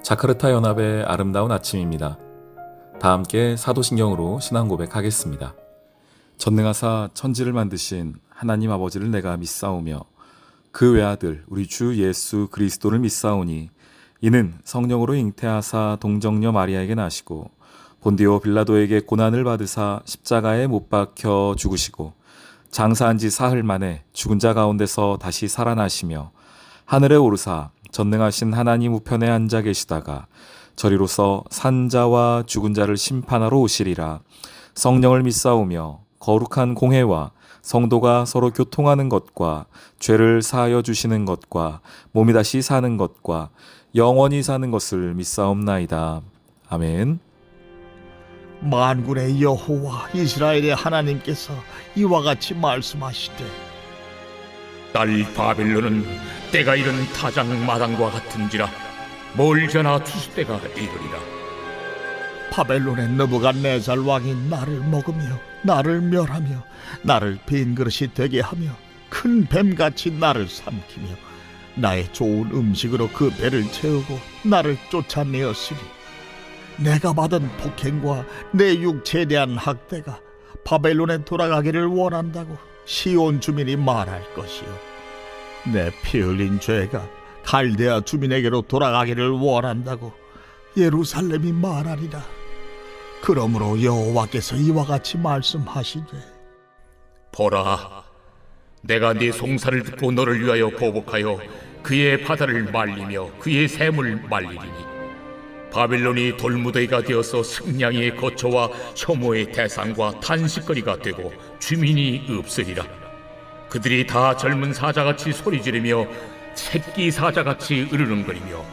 자카르타 연합의 아름다운 아침입니다. 다 함께 사도신경으로 신앙 고백하겠습니다. 전능하사 천지를 만드신 하나님 아버지를 내가 믿사오며 그 외아들 우리 주 예수 그리스도를 믿사오니 이는 성령으로 잉태하사 동정녀 마리아에게 나시고 본디오 빌라도에게 고난을 받으사 십자가에 못 박혀 죽으시고 장사한 지 사흘 만에 죽은 자 가운데서 다시 살아나시며 하늘에 오르사 전능하신 하나님 우편에 앉아 계시다가 저리로서 산자와 죽은 자를 심판하러 오시리라. 성령을 믿사오며 거룩한 공회와 성도가 서로 교통하는 것과 죄를 사하여 주시는 것과 몸이 다시 사는 것과 영원히 사는 것을 믿사옵나이다. 아멘. 만군의 여호와 이스라엘의 하나님께서 이와 같이 말씀하시되 딸 바빌론은 때가 이른 타작 마당과 같은지라 멀잖아 추수때가 이르리라. 바벨론의 느부갓네살 왕이 나를 먹으며 나를 멸하며 나를 빈 그릇이 되게 하며 큰 뱀같이 나를 삼키며 나의 좋은 음식으로 그 배를 채우고 나를 쫓아내었으니 내가 받은 폭행과 내 육체에 대한 학대가 바벨론에 돌아가기를 원한다고 시온 주민이 말할 것이요 내 피 흘린 죄가 갈대아 주민에게로 돌아가기를 원한다고 예루살렘이 말하리라. 그러므로 여호와께서 이와 같이 말씀하시되 보라, 내가 네 송사를 듣고 너를 위하여 보복하여 그의 바다를 말리며 그의 샘을 말리리니 바빌론이 돌무더기가 되어서 승냥이의 거처와 혐오의 대상과 탄식거리가 되고 주민이 없으리라. 그들이 다 젊은 사자같이 소리 지르며 새끼 사자같이 으르렁거리며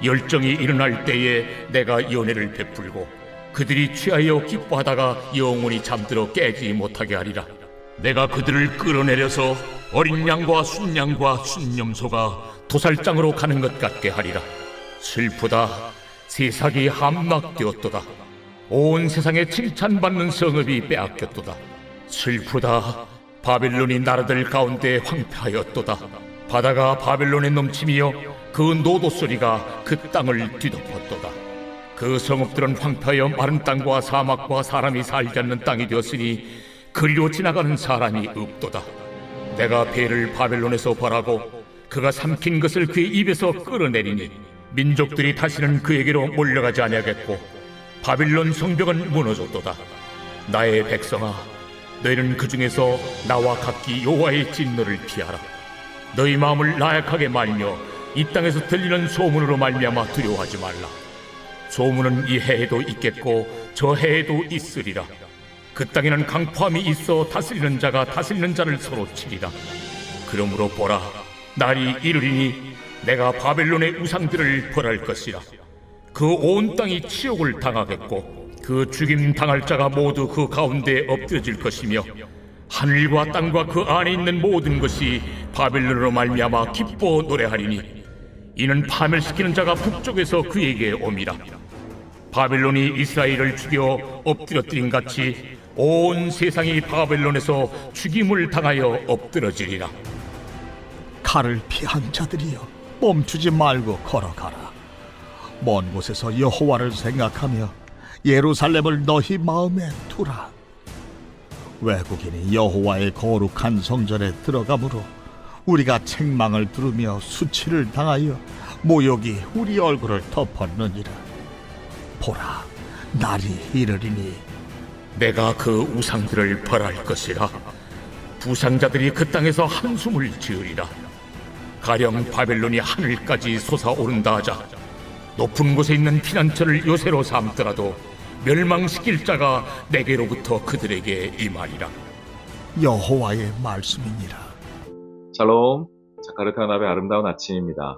열정이 일어날 때에 내가 연회를 베풀고 그들이 취하여 기뻐하다가 영원히 잠들어 깨지 못하게 하리라. 내가 그들을 끌어내려서 어린 양과 순양과 순념소가 도살장으로 가는 것 같게 하리라. 슬프다, 세상이 함락되었도다. 온 세상에 칭찬받는 성읍이 빼앗겼도다. 슬프다, 바빌론이 나라들 가운데 황폐하였도다. 바다가 바빌론에 넘치며 그 노도 소리가 그 땅을 뒤덮었도다. 그 성읍들은 황폐하여 마른 땅과 사막과 사람이 살지 않는 땅이 되었으니 그리로 지나가는 사람이 없도다. 내가 배를 바빌론에서 벌하고 그가 삼킨 것을 그의 입에서 끌어내리니 민족들이 다시는 그에게로 몰려가지 아니하겠고 바빌론 성벽은 무너졌도다. 나의 백성아, 너희는 그 중에서 나와 각기 여호와의 진노를 피하라. 너희 마음을 나약하게 말며 이 땅에서 들리는 소문으로 말미암아 두려워하지 말라. 소문은 이 해에도 있겠고 저 해에도 있으리라. 그 땅에는 강포함이 있어 다스리는 자가 다스리는 자를 서로 치리라. 그러므로 보라, 날이 이르리니 내가 바벨론의 우상들을 벌할 것이라. 그 온 땅이 치욕을 당하겠고 그 죽임 당할 자가 모두 그 가운데 엎드려질 것이며 하늘과 땅과 그 안에 있는 모든 것이 바벨론으로 말미암아 기뻐 노래하리니 이는 파멸시키는 자가 북쪽에서 그에게 옴이라. 바벨론이 이스라엘을 죽여 엎드려뜨린 같이 온 세상이 바벨론에서 죽임을 당하여 엎드러지리라. 칼을 피한 자들이여 멈추지 말고 걸어가라. 먼 곳에서 여호와를 생각하며 예루살렘을 너희 마음에 두라. 외국인이 여호와의 거룩한 성전에 들어가므로 우리가 책망을 들으며 수치를 당하여 모욕이 우리 얼굴을 덮었느니라. 보라, 날이 이르리니 내가 그 우상들을 벌할 것이라. 부상자들이 그 땅에서 한숨을 지으리라. 가령 바벨론이 하늘까지 솟아오른다 하자 높은 곳에 있는 피난처를 요새로 삼더라도 멸망시킬 자가 내게로부터 그들에게 임하리라. 여호와의 말씀이니라. 샬롬, 자카르타 연합의 아름다운 아침입니다.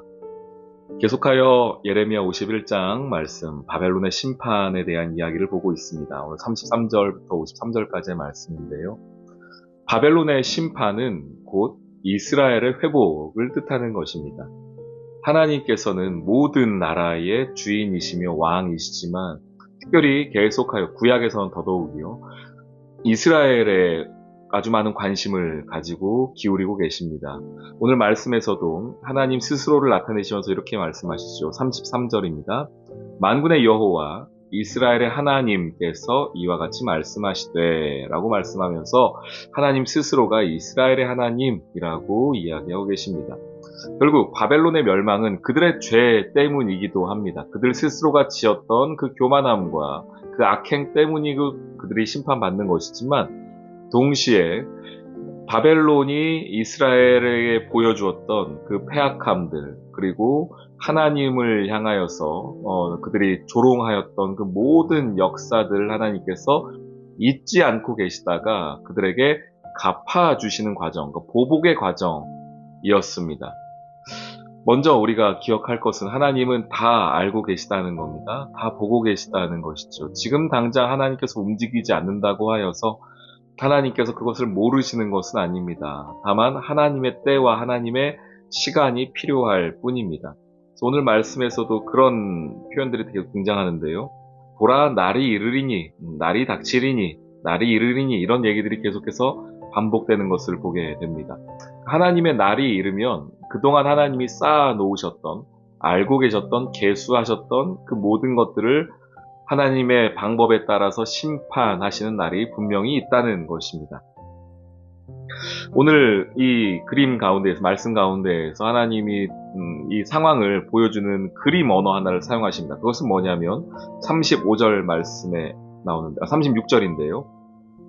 계속하여 예레미야 51장 말씀, 바벨론의 심판에 대한 이야기를 보고 있습니다. 오늘 33절부터 53절까지의 말씀인데요. 바벨론의 심판은 곧 이스라엘의 회복을 뜻하는 것입니다. 하나님께서는 모든 나라의 주인이시며 왕이시지만 특별히 계속하여 구약에서는 더더욱이요, 이스라엘의 아주 많은 관심을 가지고 기울이고 계십니다. 오늘 말씀에서도 하나님 스스로를 나타내시면서 이렇게 말씀하시죠. 33절입니다. 만군의 여호와 이스라엘의 하나님께서 이와 같이 말씀하시되 라고 말씀하면서 하나님 스스로가 이스라엘의 하나님이라고 이야기하고 계십니다. 결국 바벨론의 멸망은 그들의 죄 때문이기도 합니다. 그들 스스로가 지었던 그 교만함과 그 악행 때문이 그들이 심판받는 것이지만 동시에 바벨론이 이스라엘에게 보여주었던 그 패악함들 그리고 하나님을 향하여서 그들이 조롱하였던 그 모든 역사들을 하나님께서 잊지 않고 계시다가 그들에게 갚아주시는 과정, 그 보복의 과정이었습니다. 먼저 우리가 기억할 것은 하나님은 다 알고 계시다는 겁니다. 다 보고 계시다는 것이죠. 지금 당장 하나님께서 움직이지 않는다고 하여서 하나님께서 그것을 모르시는 것은 아닙니다. 다만 하나님의 때와 하나님의 시간이 필요할 뿐입니다. 오늘 말씀에서도 그런 표현들이 되게 등장하는데요. 보라, 날이 이르리니, 날이 닥치리니, 날이 이르리니 이런 얘기들이 계속해서 반복되는 것을 보게 됩니다. 하나님의 날이 이르면 그동안 하나님이 쌓아 놓으셨던, 알고 계셨던, 계수하셨던 그 모든 것들을 하나님의 방법에 따라서 심판하시는 날이 분명히 있다는 것입니다. 오늘 이 그림 가운데에서, 말씀 가운데에서 하나님이 이 상황을 보여주는 그림 언어 하나를 사용하십니다. 그것은 뭐냐면 35절 말씀에 나오는데, 36절인데요.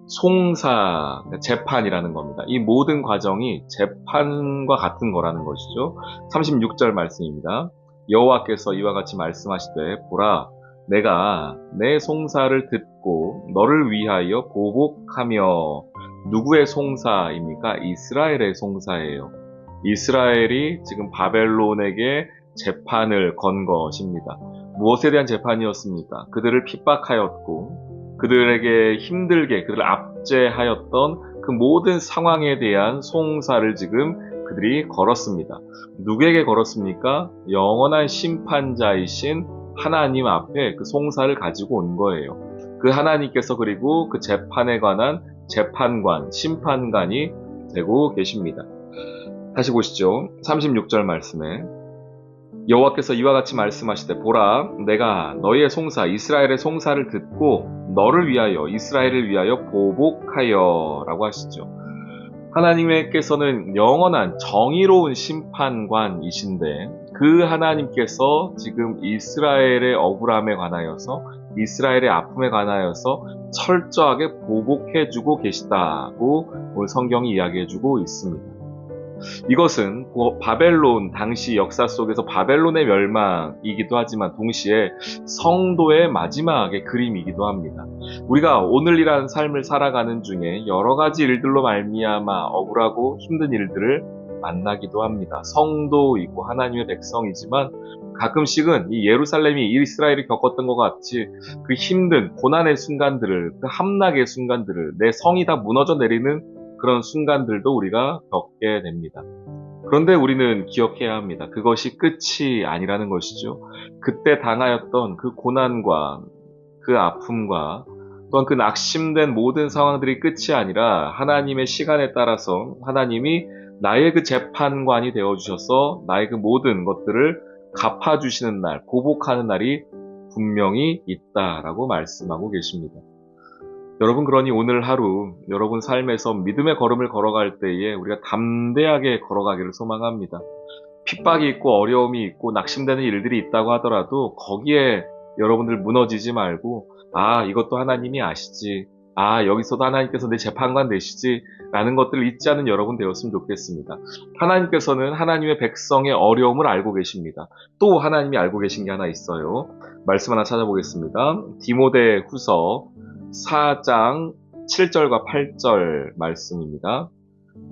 송사, 재판이라는 겁니다. 이 모든 과정이 재판과 같은 거라는 것이죠. 36절 말씀입니다. 여호와께서 이와 같이 말씀하시되 보라, 내가 내 송사를 듣고 너를 위하여 보복하며. 누구의 송사입니까? 이스라엘의 송사예요. 이스라엘이 지금 바벨론에게 재판을 건 것입니다. 무엇에 대한 재판이었습니까? 그들을 핍박하였고 그들에게 힘들게 그들을 압제하였던 그 모든 상황에 대한 송사를 지금 그들이 걸었습니다. 누구에게 걸었습니까? 영원한 심판자이신 하나님 앞에 그 송사를 가지고 온 거예요. 그 하나님께서 그리고 그 재판에 관한 재판관, 심판관이 되고 계십니다. 다시 보시죠. 36절 말씀에 여호와께서 이와 같이 말씀하시되 보라, 내가 너희의 송사, 이스라엘의 송사를 듣고 너를 위하여, 이스라엘을 위하여 보복하여 라고 하시죠. 하나님께서는 영원한 정의로운 심판관이신데 그 하나님께서 지금 이스라엘의 억울함에 관하여서, 이스라엘의 아픔에 관하여서 철저하게 보복해주고 계시다고 오늘 성경이 이야기해주고 있습니다. 이것은 바벨론 당시 역사 속에서 바벨론의 멸망이기도 하지만 동시에 성도의 마지막의 그림이기도 합니다. 우리가 오늘이라는 삶을 살아가는 중에 여러 가지 일들로 말미암아 억울하고 힘든 일들을 만나기도 합니다. 성도이고 하나님의 백성이지만 가끔씩은 이 예루살렘이 이스라엘이 겪었던 것 같이 그 힘든 고난의 순간들을, 그 함락의 순간들을, 내 성이 다 무너져 내리는 그런 순간들도 우리가 겪게 됩니다. 그런데 우리는 기억해야 합니다. 그것이 끝이 아니라는 것이죠. 그때 당하였던 그 고난과 그 아픔과 또한 그 낙심된 모든 상황들이 끝이 아니라 하나님의 시간에 따라서 하나님이 나의 그 재판관이 되어주셔서 나의 그 모든 것들을 갚아주시는 날, 보복하는 날이 분명히 있다라고 말씀하고 계십니다. 여러분, 그러니 오늘 하루 여러분 삶에서 믿음의 걸음을 걸어갈 때에 우리가 담대하게 걸어가기를 소망합니다. 핍박이 있고 어려움이 있고 낙심되는 일들이 있다고 하더라도 거기에 여러분들 무너지지 말고, 아, 이것도 하나님이 아시지, 아, 여기서도 하나님께서 내 재판관 되시지 라는 것들을 잊지 않은 여러분 되었으면 좋겠습니다. 하나님께서는 하나님의 백성의 어려움을 알고 계십니다. 또 하나님이 알고 계신 게 하나 있어요. 말씀 하나 찾아보겠습니다. 디모데 후서 4장 7절과 8절 말씀입니다.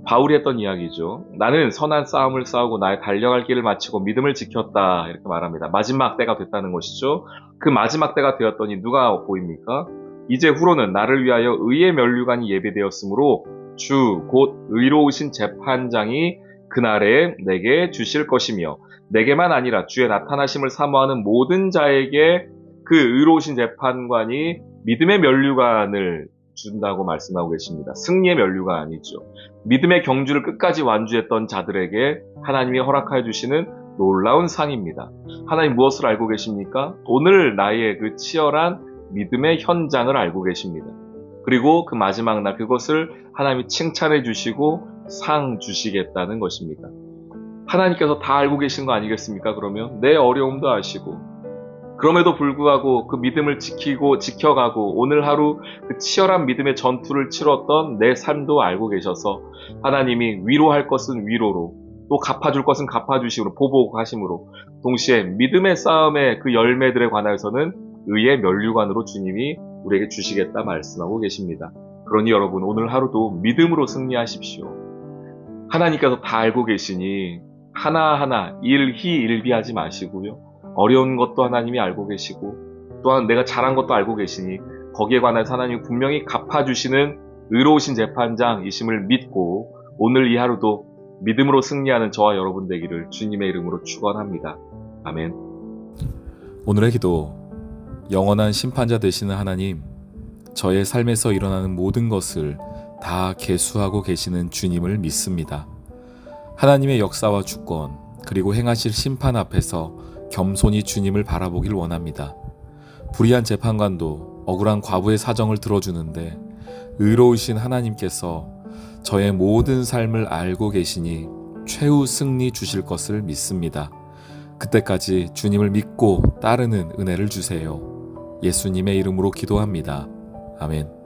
바울이 했던 이야기죠. 나는 선한 싸움을 싸우고 나의 달려갈 길을 마치고 믿음을 지켰다, 이렇게 말합니다. 마지막 때가 됐다는 것이죠. 그 마지막 때가 되었더니 누가 보입니까? 이제 후로는 나를 위하여 의의 면류관이 예비되었으므로 주 곧 의로우신 재판장이 그날에 내게 주실 것이며, 내게만 아니라 주의 나타나심을 사모하는 모든 자에게 그 의로우신 재판관이 믿음의 면류관을 준다고 말씀하고 계십니다. 승리의 면류가 아니죠. 믿음의 경주를 끝까지 완주했던 자들에게 하나님이 허락하여 주시는 놀라운 상입니다. 하나님 무엇을 알고 계십니까? 오늘 나의 그 치열한 믿음의 현장을 알고 계십니다. 그리고 그 마지막 날 그것을 하나님이 칭찬해 주시고 상 주시겠다는 것입니다. 하나님께서 다 알고 계신 거 아니겠습니까? 그러면 내 어려움도 아시고, 그럼에도 불구하고 그 믿음을 지켜가고 오늘 하루 그 치열한 믿음의 전투를 치렀던 내 삶도 알고 계셔서 하나님이 위로할 것은 위로로, 또 갚아줄 것은 갚아주심으로, 보복하심으로, 동시에 믿음의 싸움의 그 열매들에 관해서는 의의 면류관으로 주님이 우리에게 주시겠다 말씀하고 계십니다. 그러니 여러분, 오늘 하루도 믿음으로 승리하십시오. 하나님께서 다 알고 계시니 하나하나 일희일비하지 마시고요. 어려운 것도 하나님이 알고 계시고, 또한 내가 잘한 것도 알고 계시니 거기에 관해서 하나님이 분명히 갚아주시는 의로우신 재판장이심을 믿고 오늘 이 하루도 믿음으로 승리하는 저와 여러분 되기를 주님의 이름으로 축원합니다. 아멘. 오늘의 기도. 영원한 심판자 되시는 하나님, 저의 삶에서 일어나는 모든 것을 다 계수하고 계시는 주님을 믿습니다. 하나님의 역사와 주권, 그리고 행하실 심판 앞에서 겸손히 주님을 바라보길 원합니다. 불의한 재판관도 억울한 과부의 사정을 들어주는데 의로우신 하나님께서 저의 모든 삶을 알고 계시니 최후 승리 주실 것을 믿습니다. 그때까지 주님을 믿고 따르는 은혜를 주세요. 예수님의 이름으로 기도합니다. 아멘.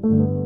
니다